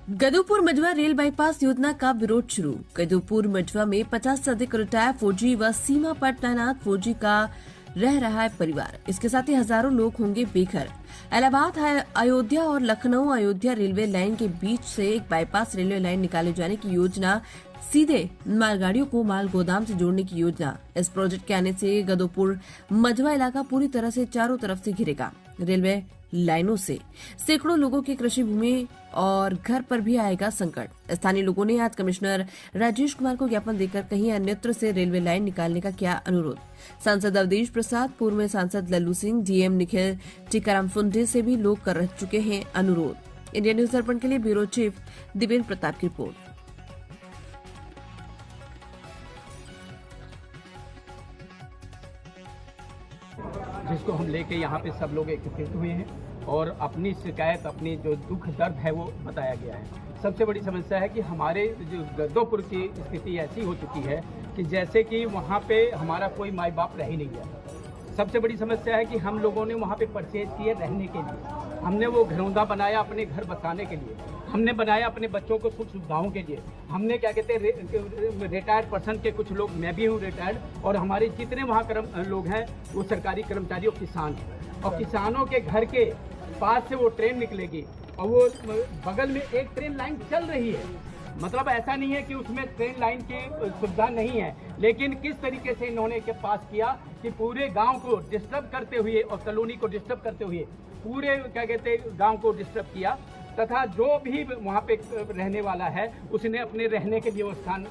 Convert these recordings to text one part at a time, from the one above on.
गदोपुर Majhawan rail bypass योजना का विरोध शुरू। गदोपुर मझवा में 50 से अधिक रिटायर्ड फौजी व सीमा पर तैनात फौजी का रह रहा है परिवार। इसके साथ ही हजारों लोग होंगे बेघर। इलाहाबाद अयोध्या और लखनऊ अयोध्या रेलवे लाइन के बीच से एक बाईपास रेलवे लाइन निकाले जाने की योजना, सीधे मालगाड़ियों को माल गोदाम से जोड़ने की योजना। इस प्रोजेक्ट के आने से गदोपुर मझवा इलाका पूरी तरह से चारों तरफ से घिरेगा। रेलवे लाइनों से सैकड़ों लोगों की कृषि भूमि और घर पर भी आएगा संकट। स्थानीय लोगों ने आज कमिश्नर राजेश कुमार को ज्ञापन देकर कहीं अन्यत्र से रेलवे लाइन निकालने का किया अनुरोध। सांसद अवधेश प्रसाद, पूर्व में सांसद लल्लू सिंह, डीएम निखिल टीकाराम फुंडे से भी लोग कर चुके हैं अनुरोध। इंडिया न्यूज दर्पण के लिए ब्यूरो चीफ दिव्येंद्र प्रताप की रिपोर्ट। जिसको हम लेके यहाँ पे सब लोग एकत्रित हुए हैं और अपनी शिकायत, अपनी जो दुख दर्द है वो बताया गया है। सबसे बड़ी समस्या है कि हमारे जो गदोपुर की स्थिति ऐसी हो चुकी है कि जैसे कि वहाँ पे हमारा कोई माई बाप रह ही नहीं गया। सबसे बड़ी समस्या है कि हम लोगों ने वहाँ पे परचेज किए रहने के लिए, हमने वो घरौंदा बनाया अपने घर बसाने के लिए, हमने बनाया अपने बच्चों को सुख सुविधाओं के लिए, हमने क्या कहते हैं रिटायर्ड पर्सन के कुछ लोग, मैं भी हूँ रिटायर्ड, और हमारे जितने वहाँ लोग हैं वो सरकारी कर्मचारी और किसान हैं। और किसानों के घर के पास से वो ट्रेन निकलेगी और वो बगल में एक ट्रेन लाइन चल रही है। मतलब ऐसा नहीं है कि उसमें ट्रेन लाइन की सुविधा नहीं है, लेकिन किस तरीके से इन्होंने के पास किया कि पूरे गांव को डिस्टर्ब करते हुए और कॉलोनी को डिस्टर्ब करते हुए पूरे क्या कहते हैं गांव को डिस्टर्ब किया, तथा जो भी वहाँ पे रहने वाला है उसने अपने रहने के लिए वो स्थान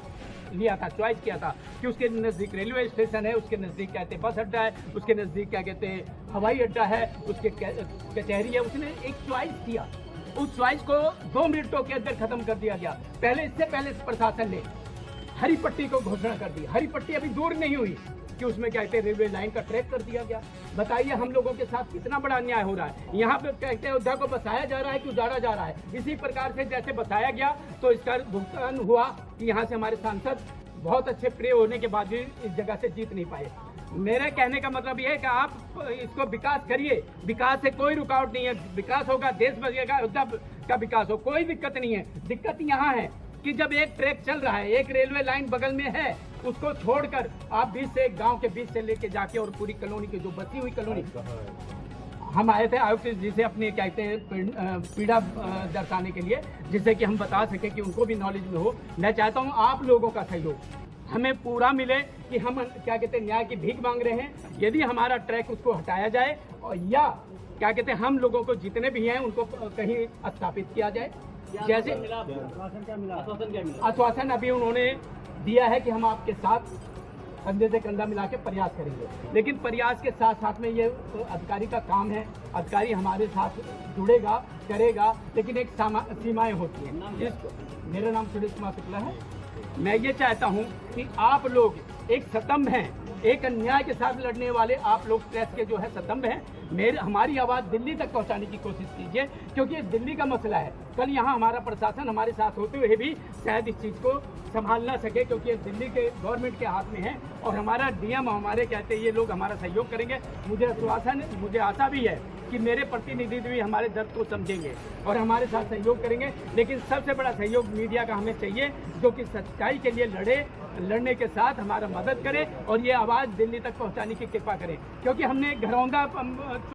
लिया था, चॉइस किया था कि उसके नज़दीक रेलवे स्टेशन है, उसके नज़दीक कहते हैं बस अड्डा है, उसके नज़दीक क्या कहते हैं हवाई अड्डा है, उसके कचहरी है। उसने एक चॉइस किया, उस चॉइस को 2 मिनटों के अंदर खत्म कर दिया गया। इससे पहले प्रशासन ने हरी पट्टी को घोषणा कर दी। हरी पट्टी अभी दूर नहीं हुई कि उसमें कहते हैं रेलवे लाइन का ट्रैक कर दिया गया। बताइए हम लोगों के साथ कितना बड़ा अन्याय हो रहा है। यहाँ पे कहते हैं अयोध्या को बसाया जा रहा है कि उजाड़ा जा रहा है। इसी प्रकार से जैसे बसाया गया तो इसका भुगतान हुआ कि यहाँ से हमारे सांसद बहुत अच्छे प्रिय होने के बाद भी इस जगह से जीत नहीं पाए। मेरे कहने का मतलब ये है कि आप इसको विकास करिए, विकास से कोई रुकावट नहीं है, विकास होगा, देश बचेगा, अयोध्या का विकास हो, कोई दिक्कत नहीं है। दिक्कत यहाँ है कि जब एक ट्रैक चल रहा है, एक रेलवे लाइन बगल में है, उसको छोड़कर आप बीच से, एक गांव के बीच से लेके जाके और पूरी कॉलोनी की जो बसी हुई कॉलोनी, हम आए थे आयुक्त जी से अपने कहते हैं पीड़ा दर्शाने के लिए, जिससे कि हम बता सके कि उनको भी नॉलेज में हो। मैं चाहता हूँ आप लोगों का सहयोग हमें पूरा मिले कि हम क्या कहते हैं न्याय की भीख मांग रहे हैं। यदि हमारा ट्रैक उसको हटाया जाए और या क्या कहते हैं हम लोगों को जितने भी हैं उनको कहीं स्थापित किया जाए। जैसे आश्वासन अभी उन्होंने दिया है कि हम आपके साथ कंधे से कंधा मिला के प्रयास करेंगे, लेकिन प्रयास के साथ साथ में ये अधिकारी का काम है। अधिकारी हमारे साथ जुड़ेगा, करेगा, लेकिन एक सीमाएं होती हैं। मेरा नाम सुरेश कुमार शुक्ला है। मैं ये चाहता हूँ कि आप लोग एक स्तंभ हैं, एक अन्याय के साथ लड़ने वाले आप लोग प्रेस के जो है स्तंभ हैं। हमारी आवाज़ दिल्ली तक पहुंचाने की कोशिश कीजिए, क्योंकि ये दिल्ली का मसला है। कल यहाँ हमारा प्रशासन हमारे साथ होते हुए भी शायद इस चीज़ को संभाल ना सके, क्योंकि ये दिल्ली के गवर्नमेंट के हाथ में है। और हमारा डीएम हमारे कहते हैं ये लोग हमारा सहयोग करेंगे। मुझे आशा भी है कि मेरे प्रतिनिधि भी हमारे दर्द को समझेंगे और हमारे साथ सहयोग करेंगे। लेकिन सबसे बड़ा सहयोग मीडिया का हमें चाहिए, जो कि सच्चाई के लिए लड़ने के साथ हमारा मदद करे और ये आवाज़ दिल्ली तक पहुंचाने की कृपा करें, क्योंकि हमने घरौंदा